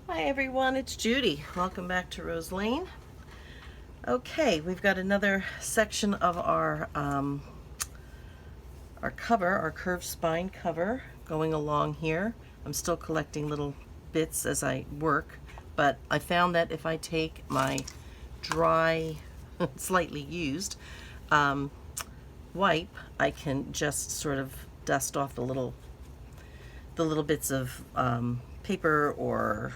Hi everyone, it's Judy. Welcome back to Rose Lane. Okay, we've got another section of our cover, our curved spine cover going along here. I'm still collecting little bits as I work, but I found that if I take my dry, slightly used wipe, I can just sort of dust off the little bits of paper or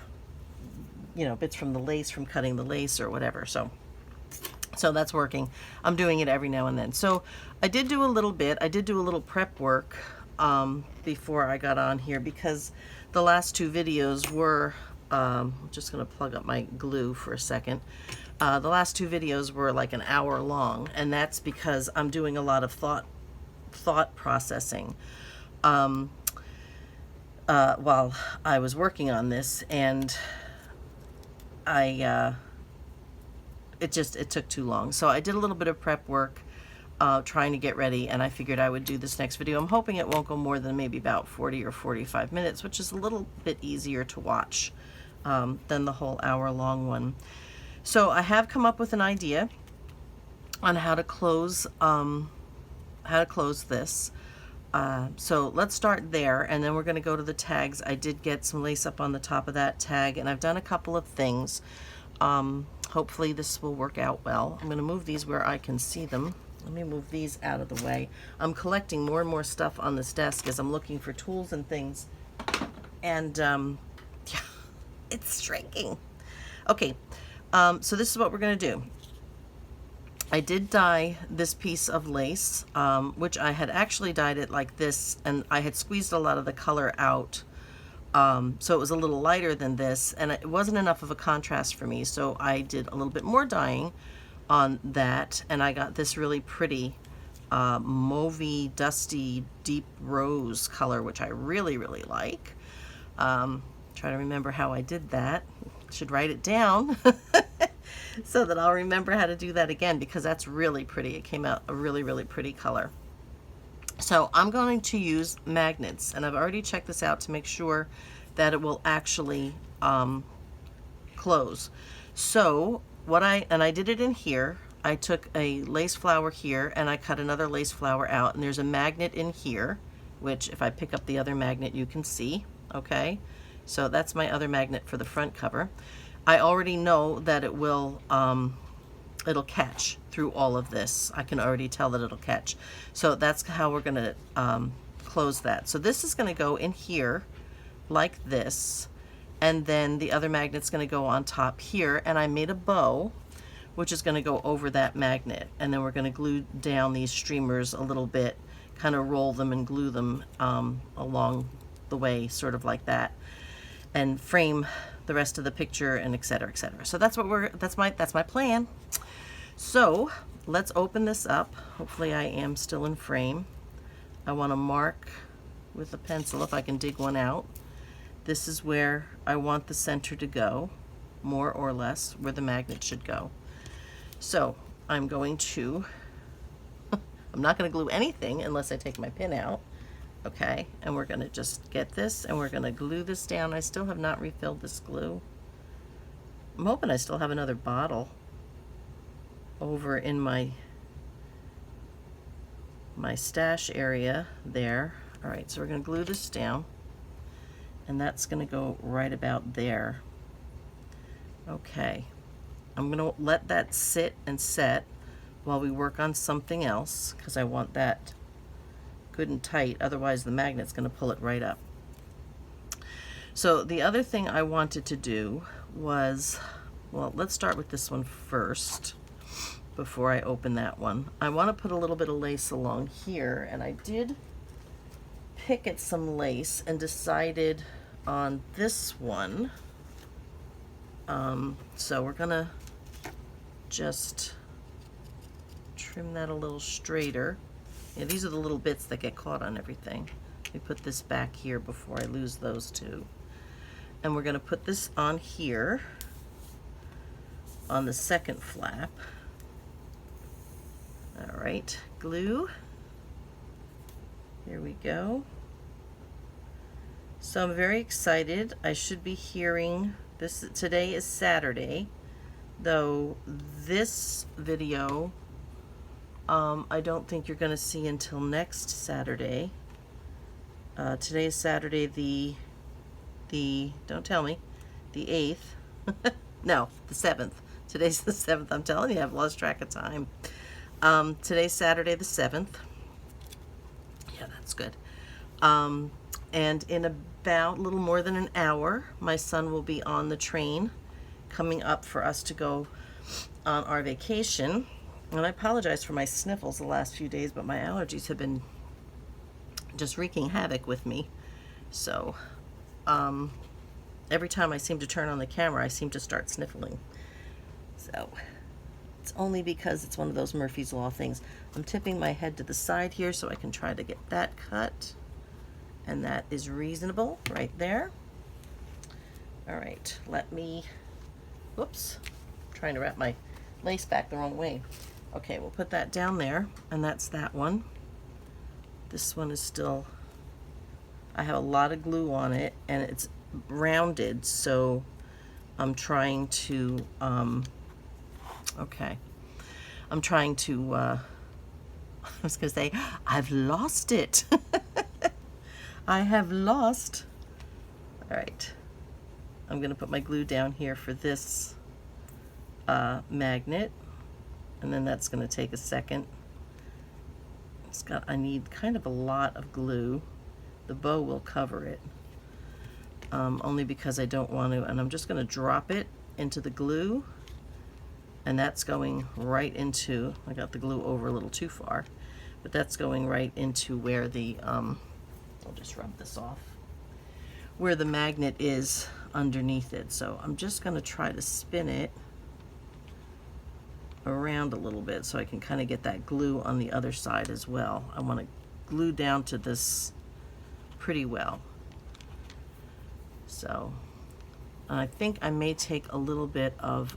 bits from the lace from cutting the lace or whatever. So that's working. I'm doing it every now and then. So I did do a little bit. I did do a little prep work before I got on here because the last two videos were, I'm just going to plug up my glue for a second. The last two videos were like an hour long, and that's because I'm doing a lot of thought processing while I was working on this, and it took too long. So I did a little bit of prep work trying to get ready, and I figured I would do this next video. I'm hoping it won't go more than maybe about 40 or 45 minutes, which is a little bit easier to watch than the whole hour-long one. So I have come up with an idea on how to close this. So let's start there, and then we're going to go to the tags. I did get some lace up on the top of that tag, and I've done a couple of things. Hopefully this will work out well. I'm going to move these where I can see them. Let me move these out of the way. I'm collecting more and more stuff on this desk as I'm looking for tools and things, and yeah, it's shrinking. Okay, so this is what we're going to do. I did dye this piece of lace, which I had actually dyed it like this, and I had squeezed a lot of the color out, so it was a little lighter than this, and it wasn't enough of a contrast for me, so I did a little bit more dyeing on that, and I got this really pretty mauvey, dusty, deep rose color, which I really, really like. Try to remember how I did that. Should write it down so that I'll remember how to do that again, because that's really pretty. It came out a really, really pretty color. So I'm going to use magnets, and I've already checked this out to make sure that it will actually close. So I did it in here. I took a lace flower here, and I cut another lace flower out, and there's a magnet in here, which if I pick up the other magnet you can see. Okay, so that's my other magnet for the front cover. I already know that it will it'll catch through all of this. I can already tell that it'll catch. So that's how we're going to close that. So this is going to go in here like this, and then the other magnet's going to go on top here, and I made a bow which is going to go over that magnet, and then we're going to glue down these streamers a little bit, kind of roll them and glue them along the way, sort of like that, and frame the rest of the picture, and etc., etc. So that's my plan. So let's open this up. Hopefully I am still in frame. I want to mark with a pencil, if I can dig one out. This is where I want the center to go, more or less where the magnet should go. So I'm going to, I'm not going to glue anything unless I take my pin out. Okay, and we're going to just get this, and we're going to glue this down. I still have not refilled this glue. I'm hoping I still have another bottle over in my stash area there. All right, so we're going to glue this down, and that's going to go right about there. Okay, I'm going to let that sit and set while we work on something else, because I want that good and tight, otherwise the magnet's going to pull it right up. So the other thing I wanted to do was, well, let's start with this one first before I open that one. I want to put a little bit of lace along here, and I did pick at some lace and decided on this one. So we're going to just trim that a little straighter. Yeah, these are the little bits that get caught on everything. Let me put this back here before I lose those two. And we're going to put this on here on the second flap. All right, glue. Here we go. So I'm very excited. I should be hearing Today is Saturday, though this video I don't think you're going to see until next Saturday. Today is Saturday the don't tell me, the 8th. No, the 7th. Today's the 7th. I'm telling you, I've lost track of time. Today's Saturday the 7th. Yeah, that's good. And in about a little more than an hour, my son will be on the train coming up for us to go on our vacation. And I apologize for my sniffles the last few days, but my allergies have been just wreaking havoc with me. So every time I seem to turn on the camera, I seem to start sniffling. So it's only because it's one of those Murphy's Law things. I'm tipping my head to the side here so I can try to get that cut. And that is reasonable right there. All right, let me, whoops, I'm trying to wrap my lace back the wrong way. Okay, we'll put that down there, and that's that one. This one is still, I have a lot of glue on it, and it's rounded, so I'm trying to, okay. I'm trying to, I was going to say, I've lost it. I have lost. All right. I'm going to put my glue down here for this magnet, and then that's going to take a second. I need kind of a lot of glue. The bow will cover it, only because I don't want to, and I'm just going to drop it into the glue, and that's going right into, I got the glue over a little too far, but that's going right into where the, I'll just rub this off, where the magnet is underneath it. So I'm just going to try to spin it around a little bit so I can kind of get that glue on the other side as well. I want to glue down to this pretty well. So I think I may take a little bit of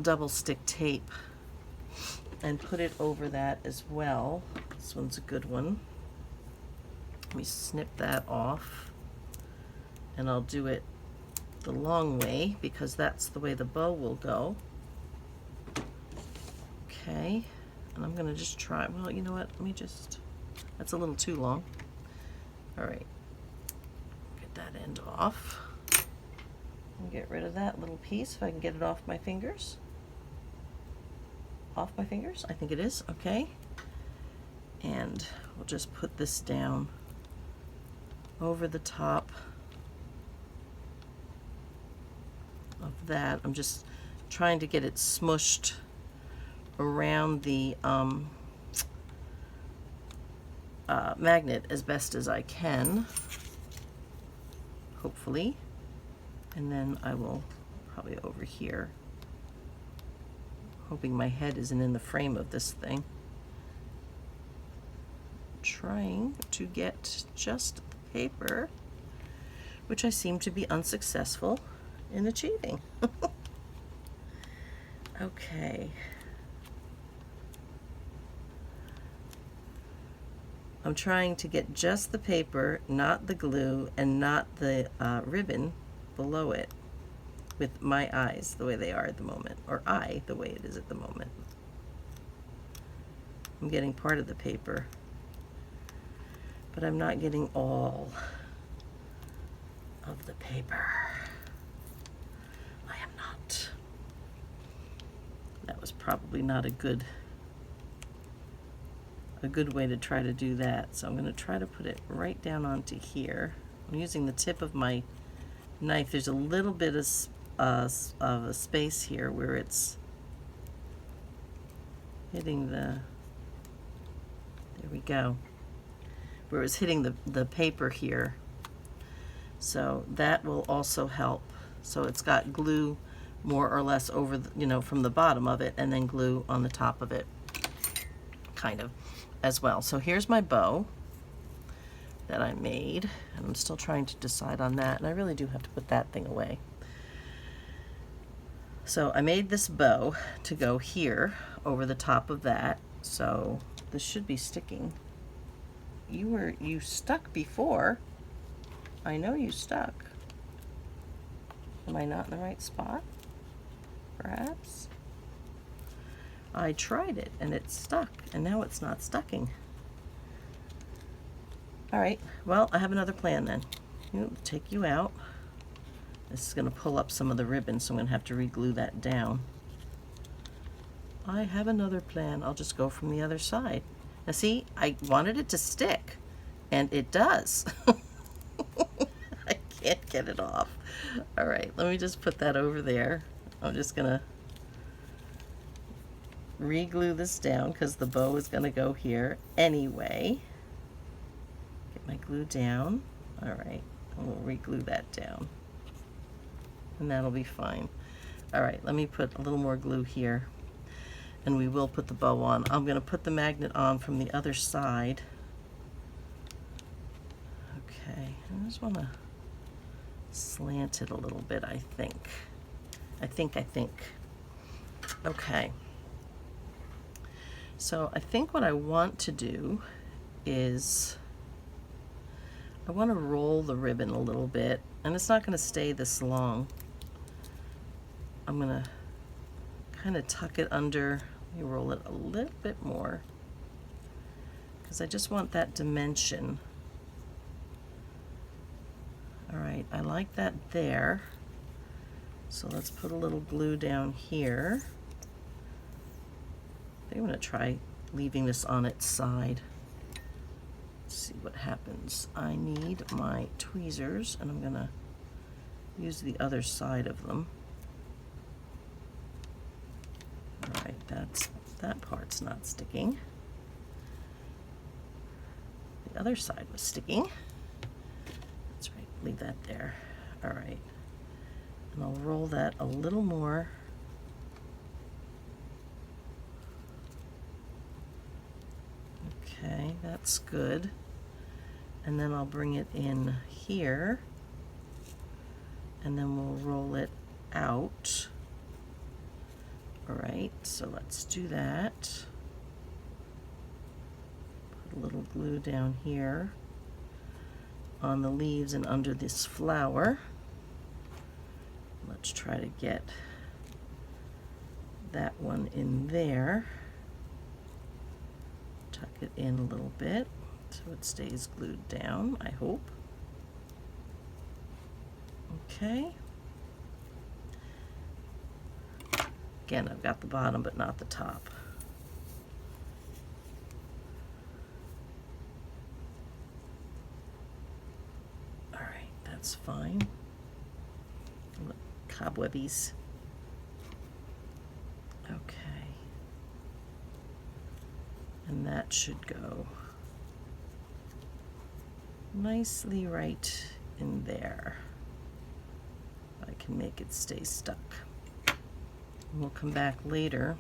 double stick tape and put it over that as well. This one's a good one. Let me snip that off, and I'll do it the long way because that's the way the bow will go. Okay, and I'm gonna just try, well, you know what, let me just, that's a little too long. All right, get that end off and get rid of that little piece if I can get it off my fingers. Off my fingers, I think it is, okay. And we'll just put this down over the top of that. I'm just trying to get it smushed around the magnet as best as I can, hopefully. And then I will probably over here, hoping my head isn't in the frame of this thing. Trying to get just the paper, which I seem to be unsuccessful in achieving. Okay. I'm trying to get just the paper, not the glue, and not the ribbon below it, with my eyes the way they are at the moment, or eye the way it is at the moment. I'm getting part of the paper, but I'm not getting all of the paper. I am not. That was probably not a good way to try to do that. So I'm going to try to put it right down onto here. I'm using the tip of my knife. There's a little bit of a space here where it's hitting the, there we go, where it's hitting the paper here. So that will also help. So it's got glue more or less over the, you know, from the bottom of it, and then glue on the top of it, kind of, as well. So here's my bow that I made, and I'm still trying to decide on that, and I really do have to put that thing away. So I made this bow to go here over the top of that, so this should be sticking. You stuck before. I know you stuck. Am I not in the right spot? Perhaps? I tried it and it stuck, and now it's not stucking. All right, well, I have another plan then. Take you out. This is going to pull up some of the ribbon, so I'm going to have to re-glue that down. I have another plan. I'll just go from the other side. Now see, I wanted it to stick, and it does. I can't get it off. All right, let me just put that over there. I'm just going to re-glue this down because the bow is going to go here anyway. Get my glue down. All right, and we'll re-glue that down. And that'll be fine. All right, let me put a little more glue here, and we will put the bow on. I'm going to put the magnet on from the other side. Okay, I just want to slant it a little bit, I think. Okay. So I think what I want to do is I want to roll the ribbon a little bit, and it's not going to stay this long. I'm going to kind of tuck it under. Let me roll it a little bit more because I just want that dimension. All right, I like that there. So let's put a little glue down here. I think I'm going to try leaving this on its side. Let's see what happens. I need my tweezers, and I'm going to use the other side of them. All right, that part's not sticking. The other side was sticking. That's right, leave that there. All right, and I'll roll that a little more. Okay, that's good. And then I'll bring it in here, and then we'll roll it out. All right, so let's do that. Put a little glue down here on the leaves and under this flower. Let's try to get that one in there. Tuck it in a little bit so it stays glued down, I hope. Okay. Again, I've got the bottom but not the top. All right, that's fine. Look, cobwebbies. Okay. And that should go nicely right in there. I can make it stay stuck. We'll come back later.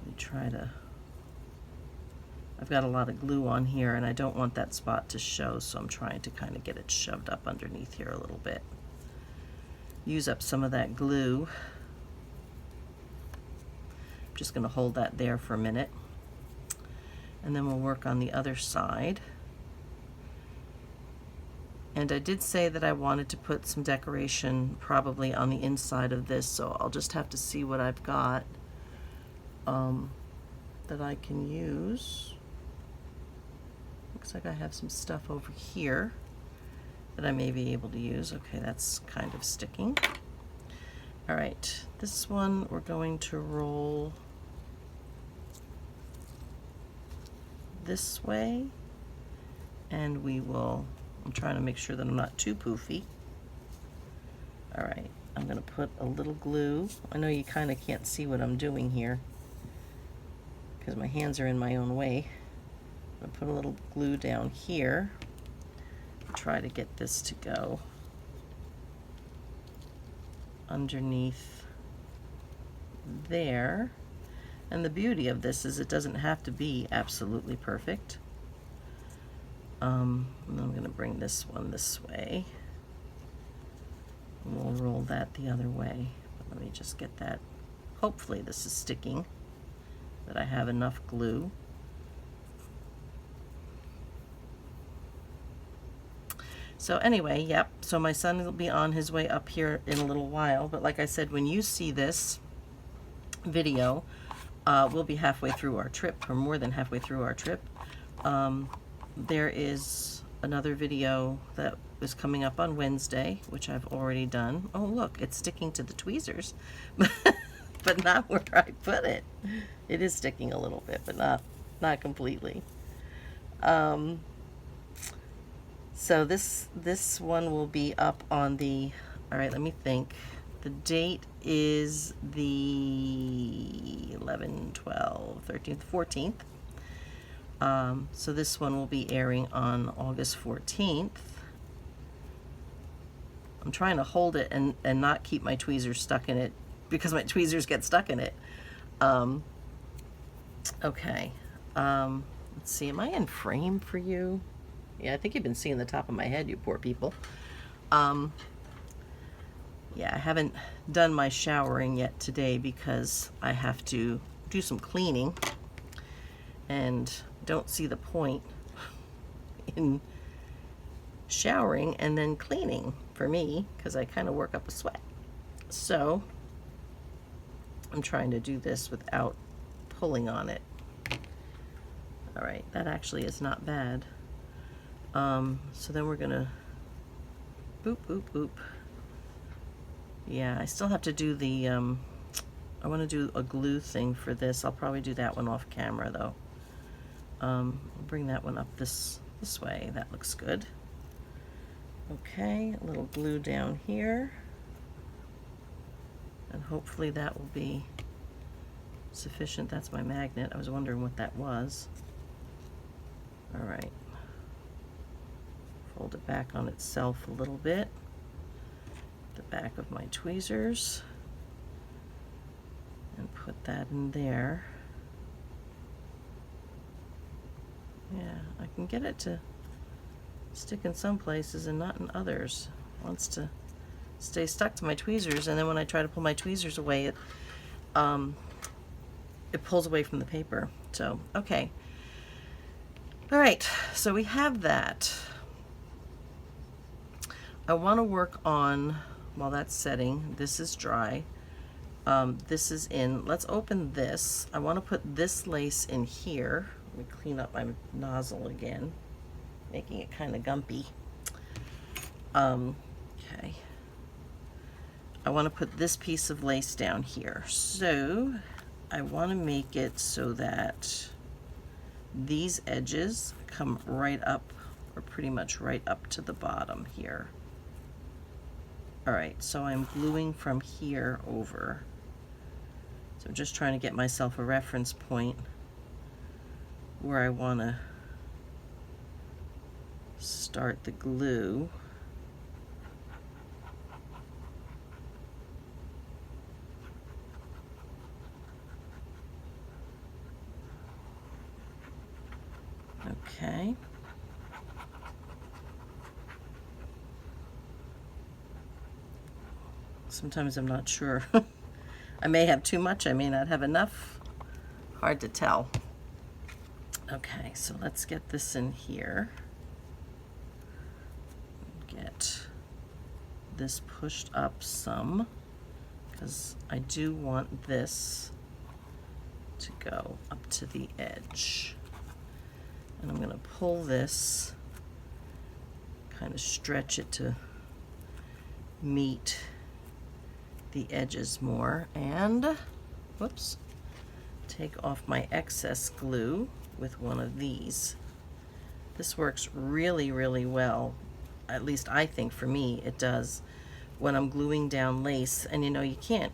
We try to, I've got a lot of glue on here and I don't want that spot to show, so I'm trying to kind of get it shoved up underneath here a little bit. Use up some of that glue. I'm just going to hold that there for a minute, and then we'll work on the other side. And I did say that I wanted to put some decoration probably on the inside of this, so I'll just have to see what I've got that I can use. Looks like I have some stuff over here that I may be able to use. Okay, that's kind of sticking. All right, this one we're going to roll this way, and we will, I'm trying to make sure that I'm not too poofy. All right, I'm gonna put a little glue. I know you kind of can't see what I'm doing here because my hands are in my own way. I'm gonna put a little glue down here. Try to get this to go underneath there. And the beauty of this is it doesn't have to be absolutely perfect. And I'm going to bring this one this way. And we'll roll that the other way. But let me just get that. Hopefully this is sticking, that I have enough glue. So anyway, yep, so my son will be on his way up here in a little while, but like I said, when you see this video, we'll be halfway through our trip, or more than halfway through our trip. There is another video that is coming up on Wednesday, which I've already done. Oh look, it's sticking to the tweezers, but not where I put it. It is sticking a little bit, but not completely. So this one will be up on the, all right, let me think. The date is the 11th, 12th, 13th, 14th. So this one will be airing on August 14th. I'm trying to hold it and not keep my tweezers stuck in it, because my tweezers get stuck in it. Okay. Let's see, am I in frame for you? Yeah, I think you've been seeing the top of my head, you poor people. Yeah, I haven't done my showering yet today because I have to do some cleaning, and don't see the point in showering and then cleaning for me, because I kind of work up a sweat. So I'm trying to do this without pulling on it. All right, that actually is not bad. So then we're gonna boop, boop, boop. Yeah, I still have to do the, I want to do a glue thing for this. I'll probably do that one off camera though. I'll bring that one up this way. That looks good. Okay, a little glue down here. And hopefully that will be sufficient. That's my magnet. I was wondering what that was. All right. Fold it back on itself a little bit. The back of my tweezers. And put that in there. Yeah, I can get it to stick in some places and not in others. It wants to stay stuck to my tweezers, and then when I try to pull my tweezers away, it pulls away from the paper. So, okay. All right, so we have that. I want to work on, while that's setting, this is dry. This is in. Let's open this. I want to put this lace in here. Let me clean up my nozzle again, making it kind of gumpy. Okay. I want to put this piece of lace down here. So I want to make it so that these edges come right up, or pretty much right up to the bottom here. All right, so I'm gluing from here over. So I'm just trying to get myself a reference point where I want to start the glue. Okay. Sometimes I'm not sure. I may have too much, I may not have enough. Hard to tell. Okay, so let's get this in here. Get this pushed up some, because I do want this to go up to the edge. And I'm going to pull this, kind of stretch it to meet the edges more, and whoops, take off my excess glue with one of these. This works really, really well. At least I think for me it does when I'm gluing down lace, and you know, you can't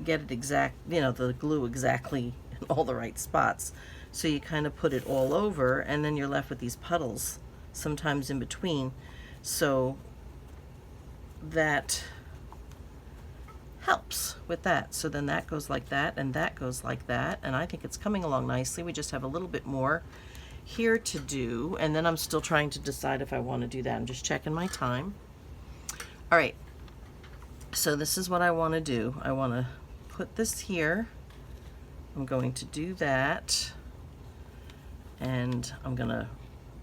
get it exact, you know, the glue exactly in all the right spots. So you kind of put it all over, and then you're left with these puddles sometimes in between. So that helps with that. So then that goes like that, and that goes like that, and I think it's coming along nicely. We just have a little bit more here to do, and then I'm still trying to decide if I want to do that. I'm just checking my time. All right, so this is what I want to do. I want to put this here. I'm going to do that, and I'm going to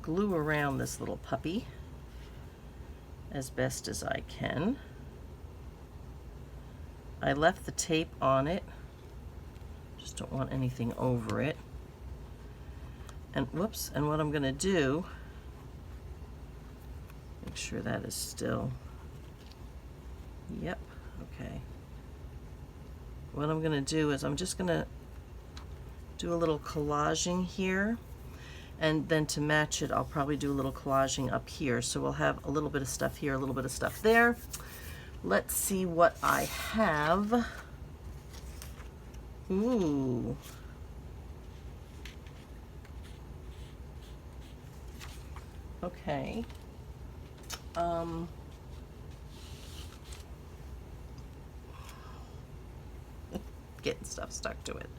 glue around this little puppy. as best as I can. I left the tape on it. Just don't want anything over it. And whoops, and what I'm going to do, make sure that is still, yep, okay. What I'm going to do is I'm just going to do a little collaging here, and then to match it I'll probably do a little collaging up here. So we'll have a little bit of stuff here, a little bit of stuff there. Let's see what I have. Ooh. Okay. Getting stuff stuck to it.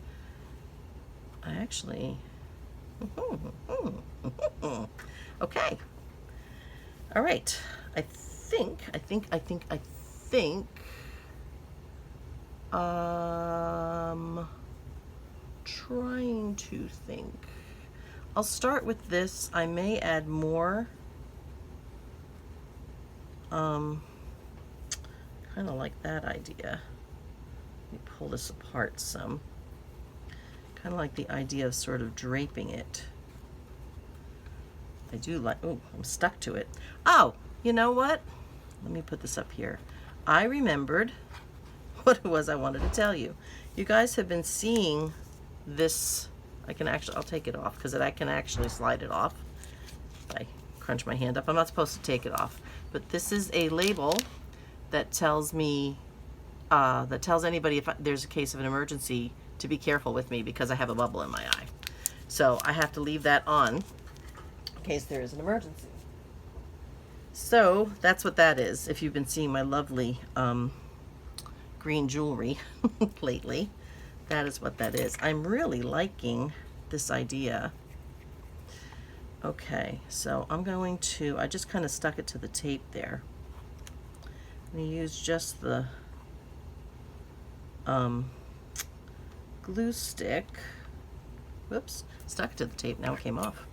I actually, okay. All right. I think, trying to think. I'll start with this. I may add more. Kind of like that idea. Let me pull this apart some. Kind of like the idea of sort of draping it. I do like, oh, I'm stuck to it. Oh, you know what? Let me put this up here. I remembered what it was I wanted to tell you. You guys have been seeing this. I'll take it off because I can actually slide it off. If I crunch my hand up, I'm not supposed to take it off. But this is a label that tells me, that tells anybody if there's a case of an emergency to be careful with me because I have a bubble in my eye. So I have to leave that on in case there is an emergency. So that's what that is. If you've been seeing my lovely green jewelry lately, that is what that is. I'm really liking this idea. Okay, so I'm going to, I just kind of stuck it to the tape there. I'm going to use just the glue stick. Whoops, stuck to the tape, now it came off.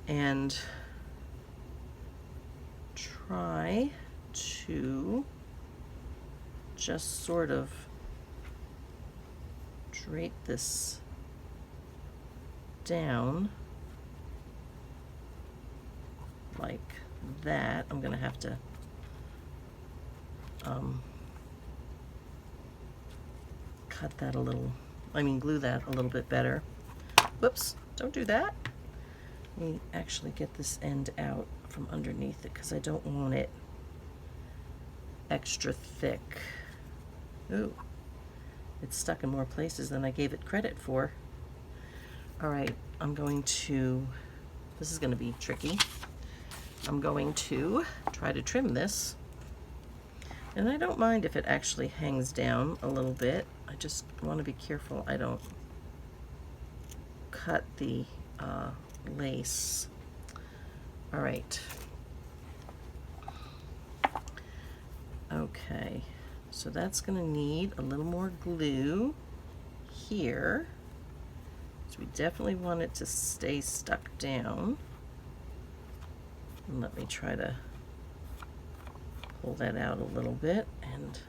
And try to just sort of drape this down like that. I'm going to have to cut that a little, glue that a little bit better. Whoops, don't do that. Let me actually get this end out from underneath it because I don't want it extra thick. Ooh, it's stuck in more places than I gave it credit for. All right, I'm going to, this is going to be tricky. I'm going to try to trim this. And I don't mind if it actually hangs down a little bit. I just want to be careful I don't cut the lace. All right. Okay, so that's going to need a little more glue here. So we definitely want it to stay stuck down. And let me try to pull that out a little bit. And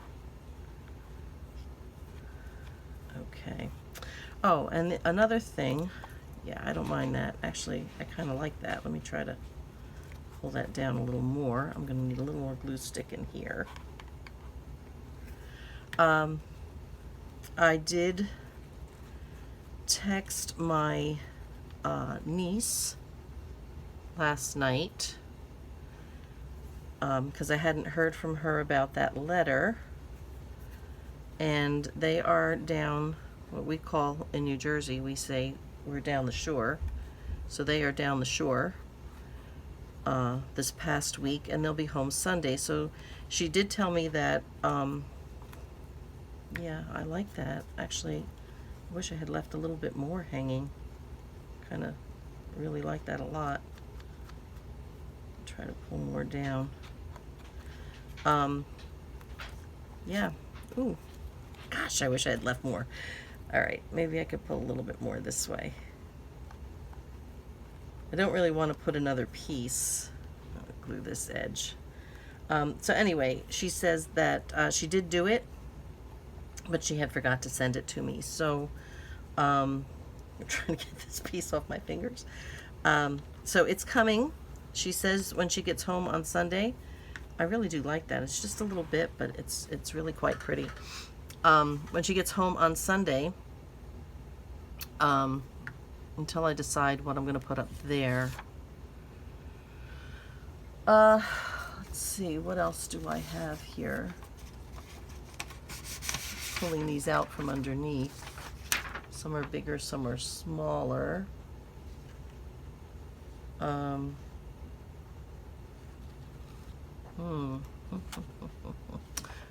okay. Oh, and another thing, yeah, I don't mind that. Actually, I kind of like that. Let me try to pull that down a little more. I'm going to need a little more glue stick in here. I did text my niece last night because I hadn't heard from her about that letter, and they are down, what we call in New Jersey, we say we're down the shore, so they are down the shore this past week, and they'll be home Sunday. So she did tell me that yeah, I like that. Actually, I wish I had left a little bit more hanging. Kind of really like that a lot. Try to pull more down. Yeah. Ooh. Gosh, I wish I had left more. All right, maybe I could pull a little bit more this way. I don't really want to put another piece. I'll glue this edge. So anyway, she says that she did do it, but she had forgot to send it to me. So I'm trying to get this piece off my fingers. So it's coming. She says when she gets home on Sunday. I really do like that. It's just a little bit, but it's really quite pretty. When she gets home on Sunday, until I decide what I'm going to put up there. Let's see, what else do I have here? Pulling these out from underneath. Some are bigger, some are smaller.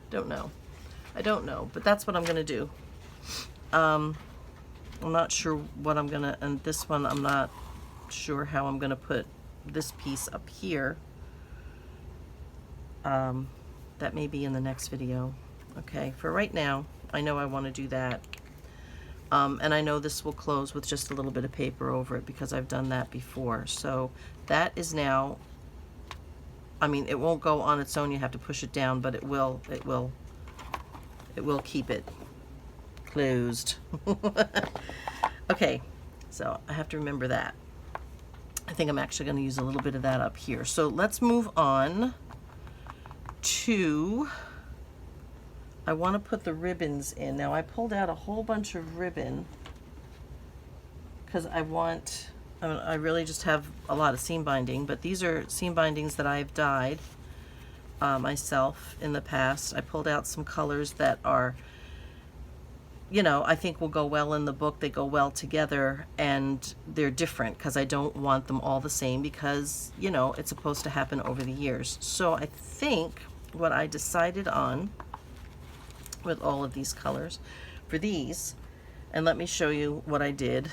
Don't know. I don't know, but that's what I'm going to do. I'm not sure what I'm going to, and this one I'm not sure how I'm going to put this piece up here. That may be in the next video. Okay, for right now, I know I want to do that. And I know this will close with just a little bit of paper over it because I've done that before. So that is now, I mean, it won't go on its own. You have to push it down, but it will keep it closed. Okay, so I have to remember that. I think I'm actually going to use a little bit of that up here. So let's move on to, I want to put the ribbons in. Now I pulled out a whole bunch of ribbon because I really just have a lot of seam binding, but these are seam bindings that I've dyed myself in the past. I pulled out some colors that are, you know, I think will go well in the book. They go well together, and they're different because I don't want them all the same because, you know, it's supposed to happen over the years. So I think what I decided on with all of these colors for these, and let me show you what I did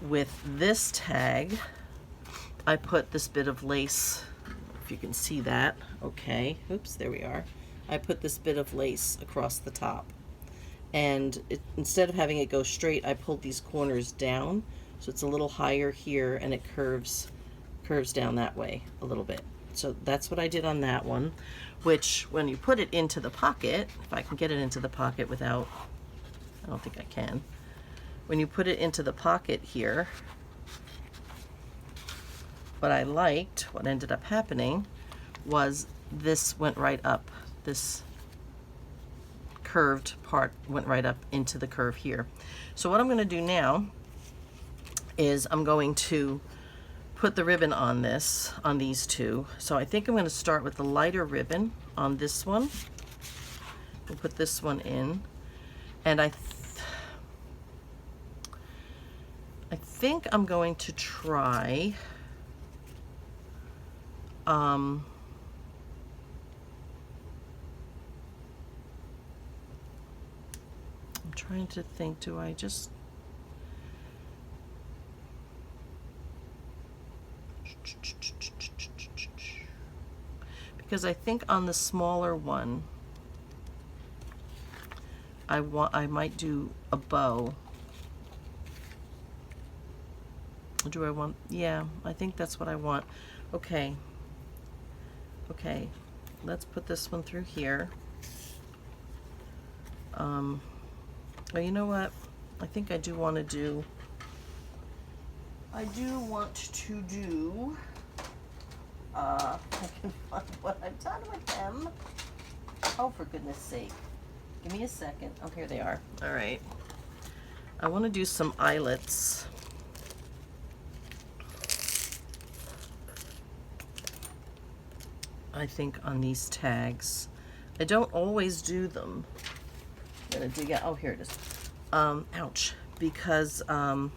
with this tag. I put this bit of lace, if you can see that. Okay, oops, there we are. I put this bit of lace across the top, and instead of having it go straight, I pulled these corners down so it's a little higher here, and it curves down that way a little bit. So that's what I did on that one, which when you put it into the pocket, if I can get it into the pocket without, I don't think I can. When you put it into the pocket here, what I liked, what ended up happening, was this went right up. This curved part went right up into the curve here. So what I'm going to do now is I'm going to put the ribbon on this, on these two. So I think I'm going to start with the lighter ribbon on this one. We'll put this one in, and I think I'm going to try I'm trying to think, do I just because I think on the smaller one I might do a bow. Do I want, yeah, I think that's what I want. Okay, let's put this one through here. Oh, you know what, I think I do want to do, I can find what I've done with them. Oh, for goodness sake. Give me a second. Oh, here they are. All right. I want to do some eyelets. I think on these tags. I don't always do them. I'm going to dig out. Oh, here it is. Ouch. Because I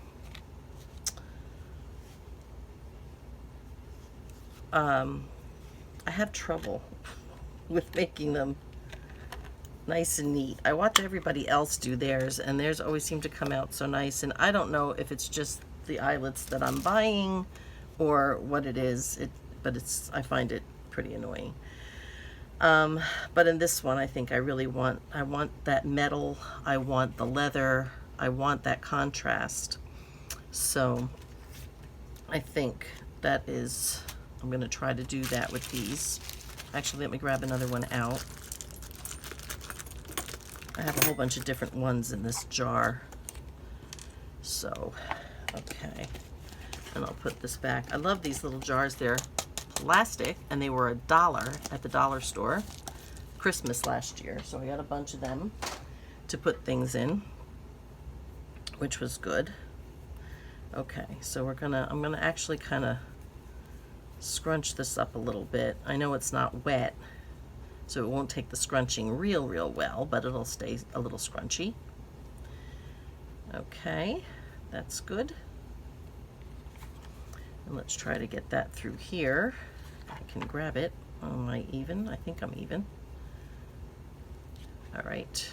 have trouble with making them nice and neat. I watch everybody else do theirs, and theirs always seem to come out so nice, and I don't know if it's just the eyelets that I'm buying or what it is, but I find it pretty annoying. But in this one, I think I really want that metal, I want the leather, I want that contrast. So I think that is, I'm going to try to do that with these. Actually, let me grab another one out. I have a whole bunch of different ones in this jar. So, okay. And I'll put this back. I love these little jars. They're plastic, and they were $1 at the dollar store Christmas last year. So I got a bunch of them to put things in, which was good. Okay, so I'm gonna actually kind of scrunch this up a little bit. I know it's not wet, so it won't take the scrunching real well, but it'll stay a little scrunchy. Okay, that's good. And let's try to get that through here. I can grab it. Am I even? I think I'm even. All right.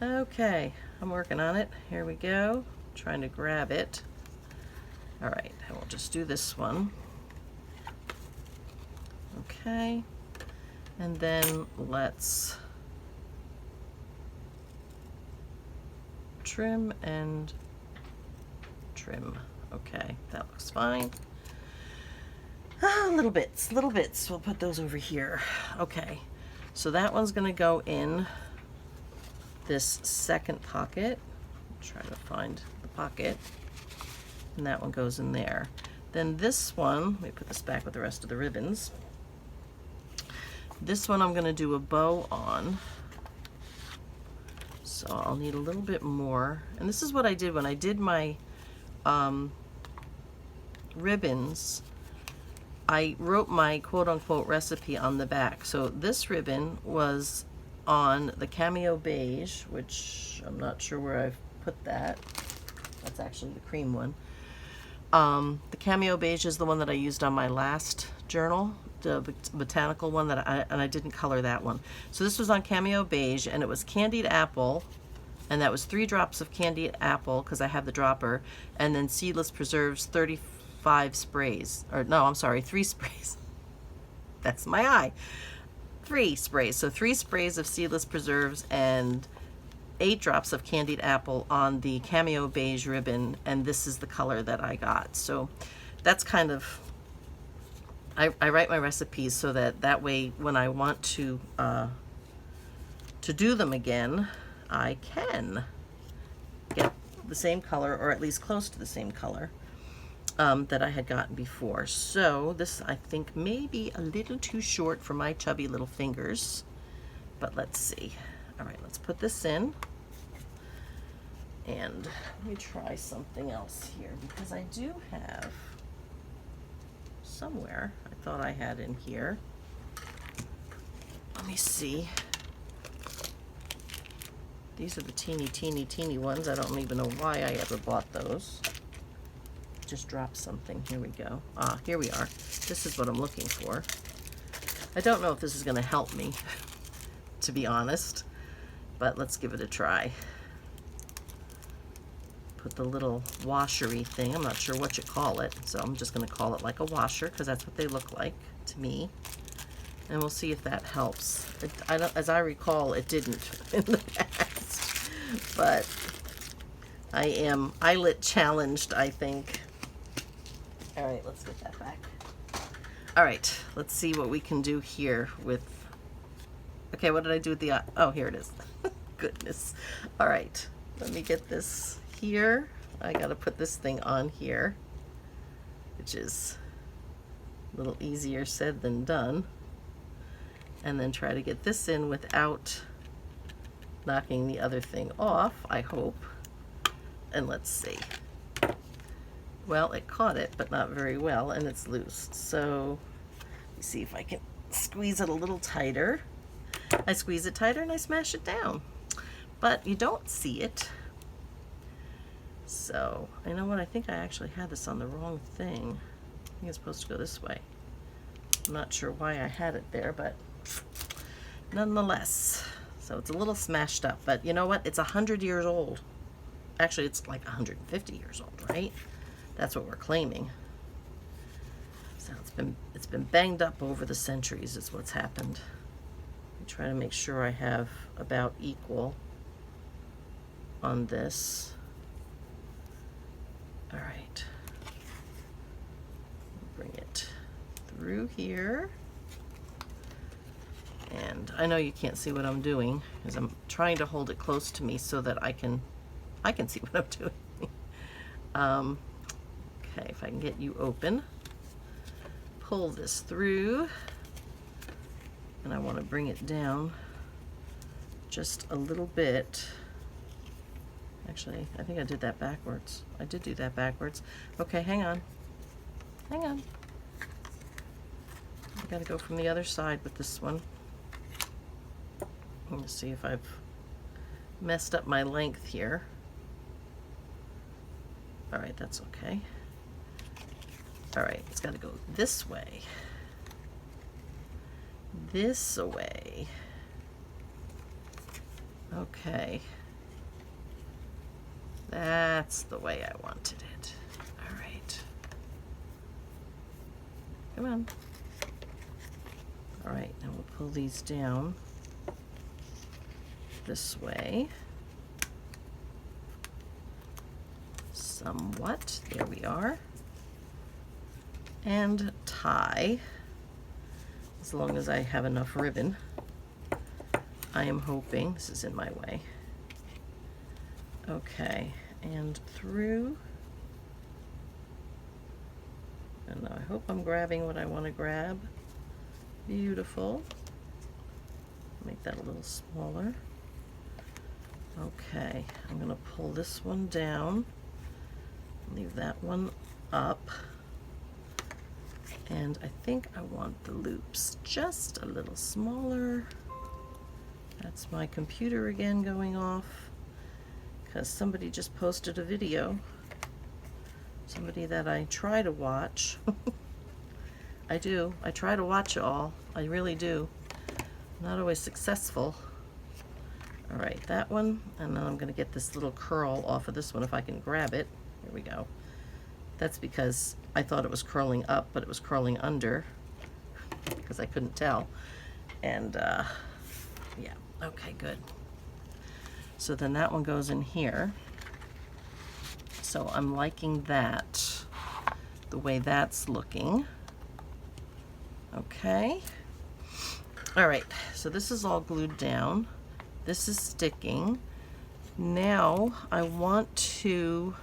Okay, I'm working on it. Here we go. Trying to grab it. All right, and we'll just do this one. Okay, and then let's trim and trim. Okay, that looks fine. Little bits, we'll put those over here. Okay, so that one's gonna go in this second pocket. Try to find the pocket. And that one goes in there. Then this one, let me put this back with the rest of the ribbons. This one I'm gonna do a bow on. So I'll need a little bit more. And this is what I did when I did my ribbons. I wrote my quote-unquote recipe on the back. So this ribbon was on the Cameo Beige, which I'm not sure where I've put that. That's actually the cream one. The Cameo Beige is the one that I used on my last journal, the botanical one that I didn't color that one. So this was on Cameo Beige, and it was candied apple, and that was 3 drops of candied apple because I have the dropper, and then seedless preserves 35 sprays, or no, I'm sorry, 3 sprays. That's my eye. 3 sprays. So 3 sprays of seedless preserves and 8 drops of candied apple on the Cameo Beige ribbon, and this is the color that I got. So that's kind of, I write my recipes so that way when I want to do them again, I can get the same color, or at least close to the same color that I had gotten before. So this, I think, may be a little too short for my chubby little fingers, but let's see. All right, let's put this in. And let me try something else here, because I do have somewhere, I thought I had in here. Let me see. These are the teeny ones. I don't even know why I ever bought those. Just dropped something. Here we go. Ah, here we are. This is what I'm looking for. I don't know if this is going to help me, to be honest, but let's give it a try. Put the little washery thing. I'm not sure what you call it, so I'm just going to call it like a washer because that's what they look like to me. And we'll see if that helps. As I recall, it didn't in the past, but I am eyelet challenged, I think. All right, let's get that back. All right, let's see what we can do here with, okay, what did I do with the eye? Oh, here it is. Goodness. All right, let me get this here. I got to put this thing on here, which is a little easier said than done. And then try to get this in without knocking the other thing off, I hope. And let's see. Well, it caught it, but not very well, and it's loose. So let me see if I can squeeze it a little tighter. I squeeze it tighter and I smash it down. But you don't see it. So, you know what? I think I actually had this on the wrong thing. I think it's supposed to go this way. I'm not sure why I had it there, but nonetheless. So it's a little smashed up, but you know what? It's 100 years old. Actually, it's like 150 years old, right? That's what we're claiming. So it's been banged up over the centuries is what's happened. I'm trying to make sure I have about equal on this. All right. Bring it through here. And I know you can't see what I'm doing because I'm trying to hold it close to me so that I can see what I'm doing. Okay, if I can get you open, pull this through, and I want to bring it down just a little bit. Actually, I think I did that backwards. I did do that backwards. Okay, hang on. Hang on. I gotta go from the other side with this one. Let me see if I've messed up my length here. All right, that's okay. All right, it's got to go this way. This way. Okay. That's the way I wanted it. All right. Come on. All right, now we'll pull these down this way. Somewhat. There we are. And tie, as long as I have enough ribbon. I am hoping. This is in my way. Okay, and through. And I hope I'm grabbing what I want to grab. Beautiful. Make that a little smaller. Okay, I'm going to pull this one down, leave that one up, and I think I want the loops just a little smaller. That's my computer again going off, because somebody just posted a video, somebody that I try to watch. I try to watch it all, I really do. Not always successful. All right, that one, and then I'm going to get this little curl off of this one if I can grab it. Here we go. That's because I thought it was curling up, but it was curling under because I couldn't tell. And yeah, okay, good. So then that one goes in here. So I'm liking that, the way that's looking. Okay. All right, so this is all glued down. This is sticking. Now I want to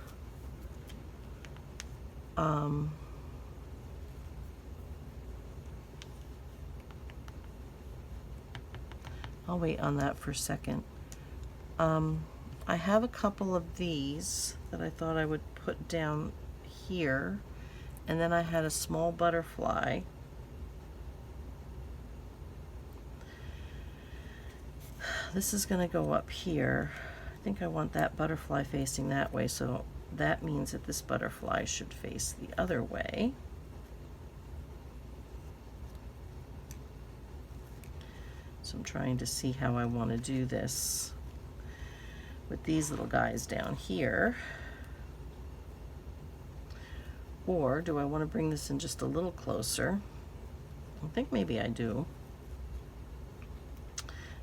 I'll wait on that for a second. I have a couple of these that I thought I would put down here, and then I had a small butterfly. This is going to go up here. I think I want that butterfly facing that way, so that means that this butterfly should face the other way. So I'm trying to see how I want to do this with these little guys down here. Or do I want to bring this in just a little closer? I think maybe I do.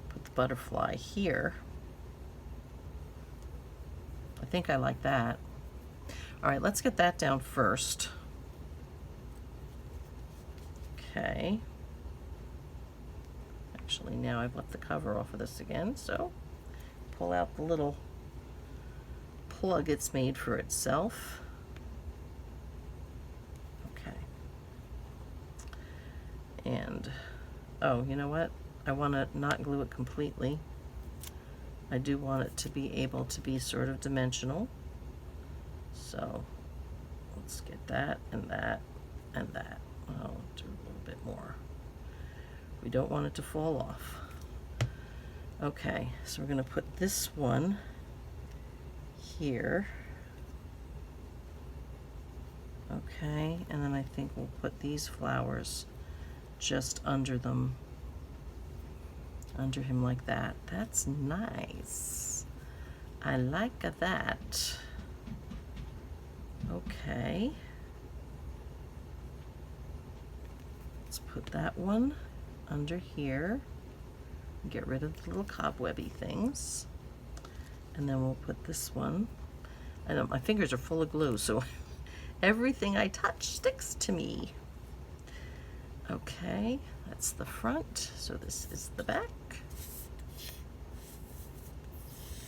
Put the butterfly here. I think I like that. All right, let's get that down first. Okay. Actually, now I've left the cover off of this again, so pull out the little plug it's made for itself. Okay. And, oh, you know what? I want to not glue it completely. I do want it to be able to be sort of dimensional. So let's get that and that and that. I'll do a little bit more. We don't want it to fall off. Okay, so we're going to put this one here. Okay, and then I think we'll put these flowers just under them, under him like that. That's nice. I like that. Okay. Let's put that one under here. Get rid of the little cobwebby things. And then we'll put this one. I know my fingers are full of glue, so everything I touch sticks to me. Okay, that's the front, so this is the back.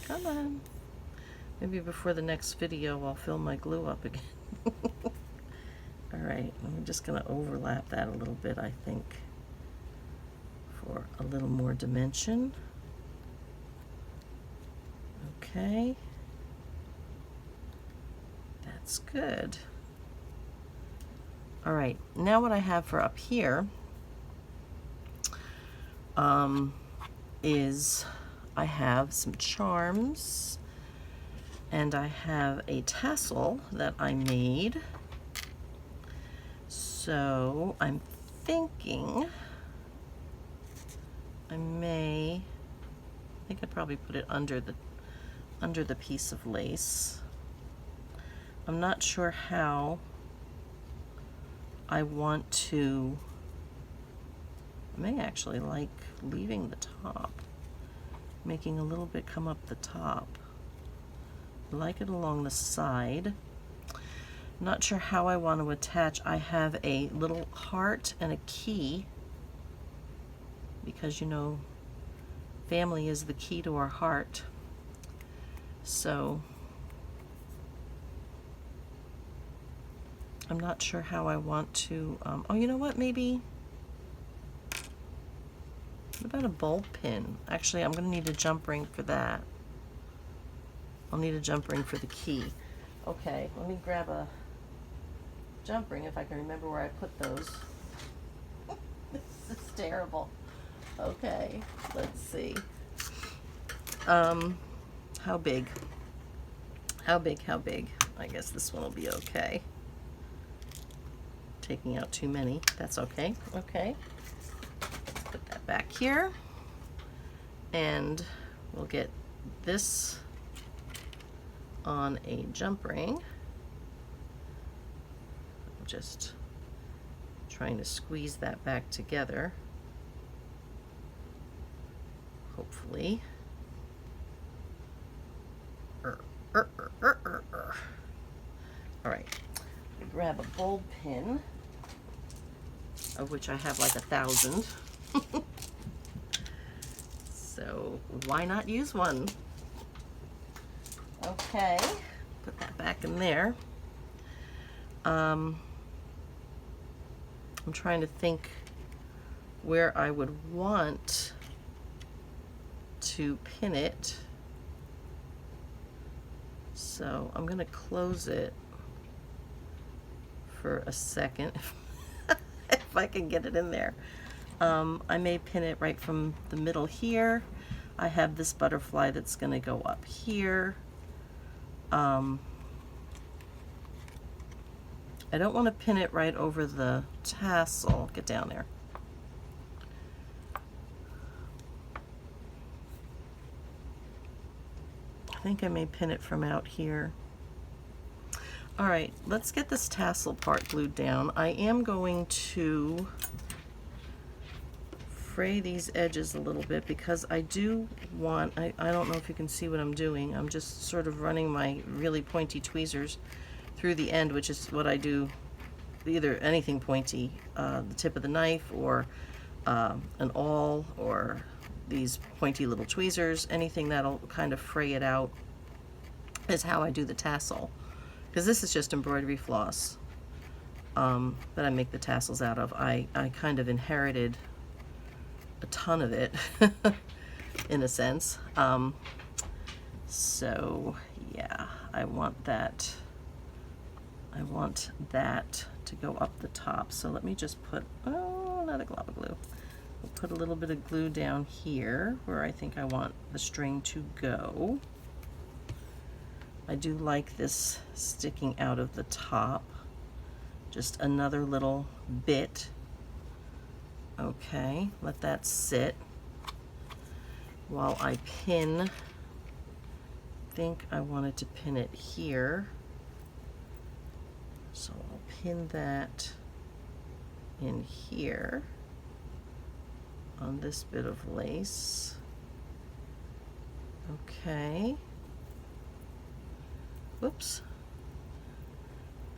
Come on. Maybe before the next video I'll fill my glue up again. Alright, I'm just going to overlap that a little bit, I think, for a little more dimension. Okay. That's good. Alright, now what I have for up here is I have some charms and I have a tassel that I made. So I'm thinking I think I'd probably put it under the piece of lace. I'm not sure how I want to. I may actually like leaving the top, making a little bit come up the top. I like it along the side. Not sure how I want to attach. I have a little heart and a key because, you know, family is the key to our heart. So I'm not sure how I want to, oh, you know what, maybe, what about a bulb pin? Actually, I'm going to need a jump ring for that. I'll need a jump ring for the key. Okay, let me grab a jump ring if I can remember where I put those. This is terrible. Okay, let's see. How big? How big, how big? I guess this one will be okay. Taking out too many, that's okay. Okay, let's put that back here. And we'll get this on a jump ring. I'm just trying to squeeze that back together. Hopefully. All right, grab a bulb pin, of which I have like 1,000. So why not use one? Okay, put that back in there. I'm trying to think where I would want to pin it. So I'm going to close it for a second if I can get it in there. I may pin it right from the middle here. I have this butterfly that's going to go up here. I don't want to pin it right over the tassel. Get down there. I think I may pin it from out here. All right, let's get this tassel part glued down. I am going to fray these edges a little bit because I do want, I don't know if you can see what I'm doing. I'm just sort of running my really pointy tweezers through the end, which is what I do, either anything pointy, the tip of the knife or an awl or these pointy little tweezers, anything that'll kind of fray it out is how I do the tassel. Because this is just embroidery floss that I make the tassels out of. I kind of inherited a ton of it in a sense. So yeah, I want that to go up the top. So let me just put, oh, another glob of glue. We'll put a little bit of glue down here where I think I want the string to go. I do like this sticking out of the top. Just another little bit. Okay, let that sit while I pin. I think I wanted to pin it here. So I'll pin that in here on this bit of lace. Okay. Whoops.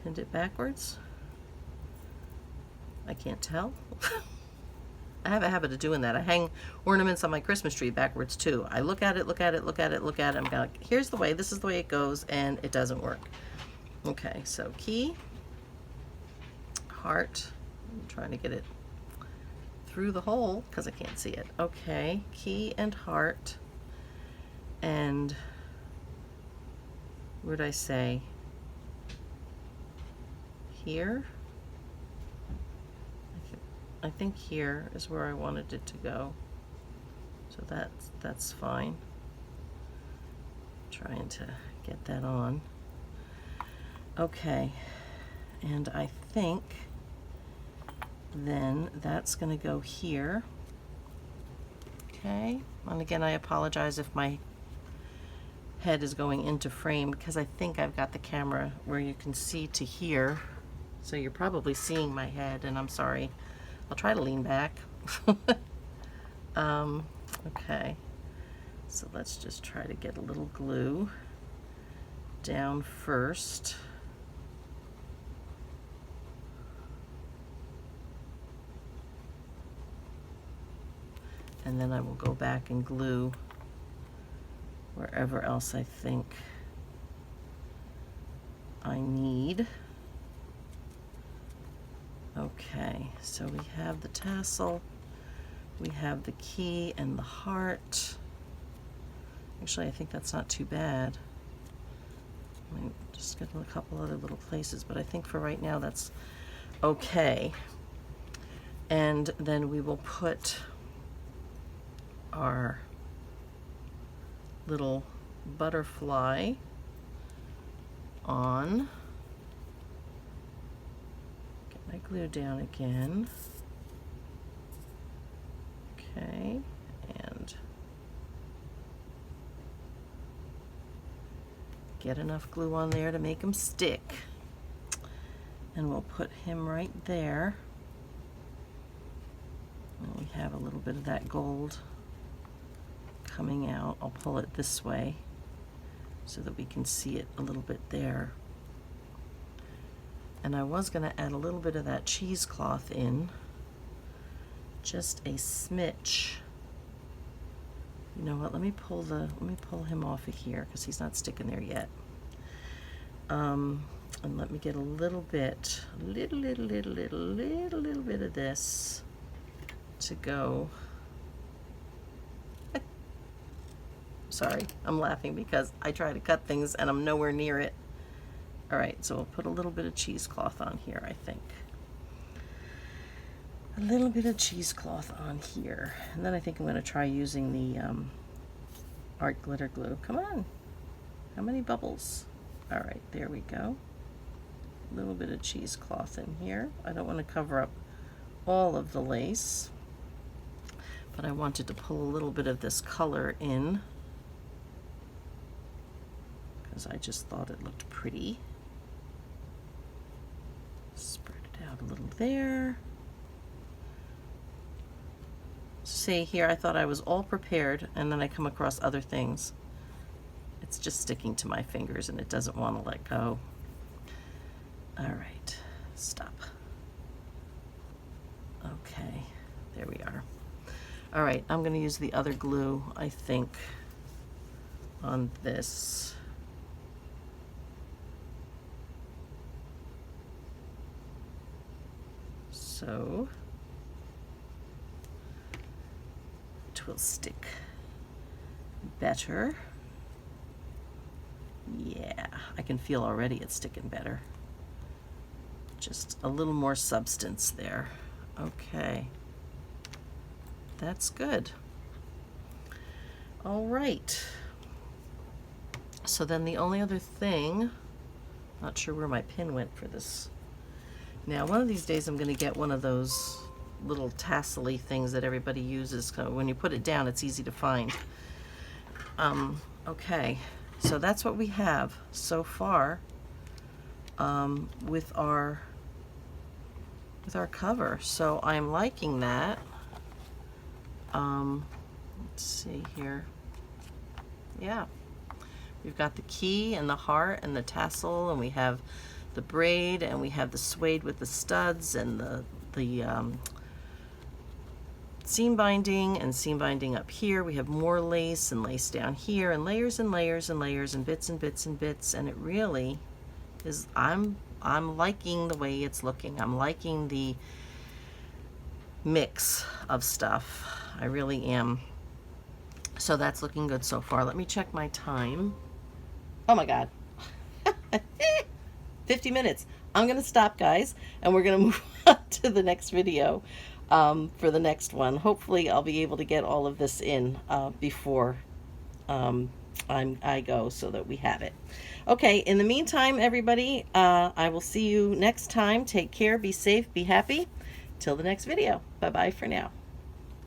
Pinned it backwards. I can't tell. I have a habit of doing that. I hang ornaments on my Christmas tree backwards too. I look at it, look at it, look at it, look at it. I'm like, here's the way, this is the way it goes, and it doesn't work. Okay, so key, heart. I'm trying to get it through the hole because I can't see it. Okay, key and heart. And what did I say? Here? I think here is where I wanted it to go. So that's fine. Trying to get that on. Okay, and I think then that's going to go here. Okay, and again, I apologize if my head is going into frame because I think I've got the camera where you can see to here. So you're probably seeing my head, and I'm sorry. I'll try to lean back. Okay, so let's just try to get a little glue down first. And then I will go back and glue wherever else I think I need. Okay, so we have the tassel, we have the key and the heart. Actually, I think that's not too bad. I'm just getting a couple other little places, but I think for right now that's okay. And then we will put our little butterfly on. Get my glue down again. Okay, and get enough glue on there to make him stick. And we'll put him right there. And we have a little bit of that gold coming out. I'll pull it this way so that we can see it a little bit there. And I was going to add a little bit of that cheesecloth in, just a smidge. You know what? Let me pull him off of here because he's not sticking there yet. And let me get a little bit, little bit of this to go. Sorry, I'm laughing because I try to cut things and I'm nowhere near it. All right, so we'll put a little bit of cheesecloth on here, I think. A little bit of cheesecloth on here. And then I think I'm going to try using the art glitter glue. Come on. How many bubbles? All right, there we go. A little bit of cheesecloth in here. I don't want to cover up all of the lace, but I wanted to pull a little bit of this color in because I just thought it looked pretty. Spread it out a little there. See here, I thought I was all prepared and then I come across other things. It's just sticking to my fingers and it doesn't want to let go. All right, stop. Okay, there we are. All right, I'm going to use the other glue, I think, on this. So it will stick better. Yeah, I can feel already it's sticking better. Just a little more substance there. Okay, that's good. All right, so then the only other thing, not sure where my pin went for this. Now one of these days I'm going to get one of those little tassel-y things that everybody uses. When you put it down, it's easy to find. Okay, so that's what we have so far with our cover. So I'm liking that. Let's see here. Yeah, we've got the key and the heart and the tassel, and we have the braid, and we have the suede with the studs and the seam binding and seam binding up here. We have more lace and lace down here, and layers and layers and layers and bits and bits and bits, and it really is, I'm liking the way it's looking. I'm liking the mix of stuff. I really am. So that's looking good so far. Let me check my time. Oh my God. 50 minutes. I'm going to stop, guys, and we're going to move on to the next video for the next one. Hopefully I'll be able to get all of this in before I go, so that we have it. Okay, in the meantime, everybody, I will see you next time. Take care, be safe, be happy. Till the next video. Bye-bye for now.